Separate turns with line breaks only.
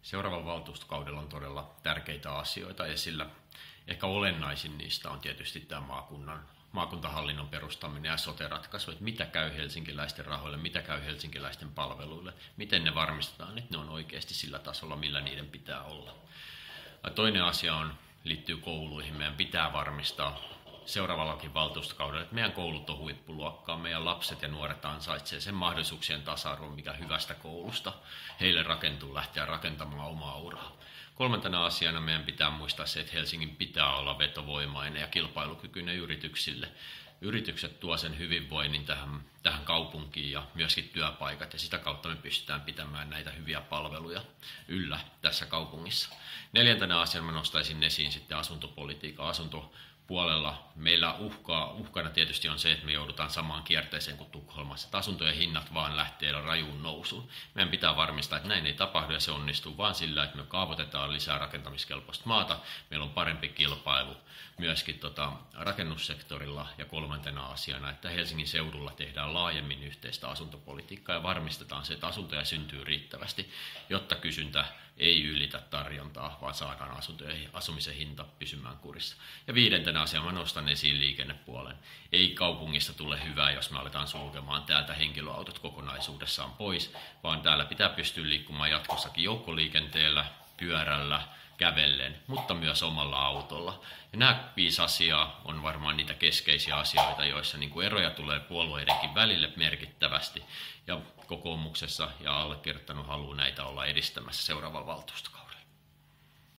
Seuraavalla valtuustokaudella on todella tärkeitä asioita esillä. Ehkä olennaisin niistä on tietysti tämä maakuntahallinnon perustaminen ja sote-ratkaisu, että mitä käy helsinkiläisten rahoille, mitä käy helsinkiläisten palveluille, miten ne varmistetaan, että ne on oikeasti sillä tasolla, millä niiden pitää olla. Ja toinen asia liittyy kouluihin. Meidän pitää varmistaa seuraavallakin valtuustokaudella, että meidän koulut on huippuluokkaa, meidän lapset ja nuoret ansaitsevat sen mahdollisuuksien tasa-arvon, mikä hyvästä koulusta heille rakentuu, lähteä rakentamaan omaa uraa. Kolmantena asiana meidän pitää muistaa se, että Helsingin pitää olla vetovoimainen ja kilpailukykyinen yrityksille. Yritykset tuo sen hyvinvoinnin tähän kaupunkiin ja myöskin työpaikat, ja sitä kautta me pystytään pitämään näitä hyviä palveluja yllä tässä kaupungissa. Neljäntenä asiana mä nostaisin esiin sitten asuntopolitiikan. Asuntopuolella meillä uhkana tietysti on se, että me joudutaan samaan kierteeseen kuin Tukholmassa, että asuntojen hinnat vaan lähtee rajuun nousuun. Meidän pitää varmistaa, että näin ei tapahdu, ja se onnistuu vaan sillä, että me kaavoitetaan lisää rakentamiskelpoista maata. Meillä on parempi kilpailu myöskin rakennussektorilla, ja kolmantena asiana, että Helsingin seudulla tehdään laajemmin yhteistä asuntopolitiikkaa ja varmistetaan se, että asuntoja syntyy riittävästi, jotta kysyntä ei ylitä tarjontaa, vaan saadaan asumisen hinta pysymään kurissa. Ja viidentenä asiana mä nostan esiin liikennepuolen. Ei kaupungissa tule hyvää, jos me aletaan sulkemaan täältä henkilöautot kokonaisuudessaan pois, vaan täällä pitää pystyä liikkumaan jatkossakin joukkoliikenteellä, pyörällä, kävellen, mutta myös omalla autolla. Ja nämä 5 asiaa on varmaan niitä keskeisiä asioita, joissa eroja tulee puolueidenkin välille merkittävästi. Ja kokoomuksessa ja allekirjoittanut haluaa näitä olla edistämässä seuraavalla valtuustokaudella.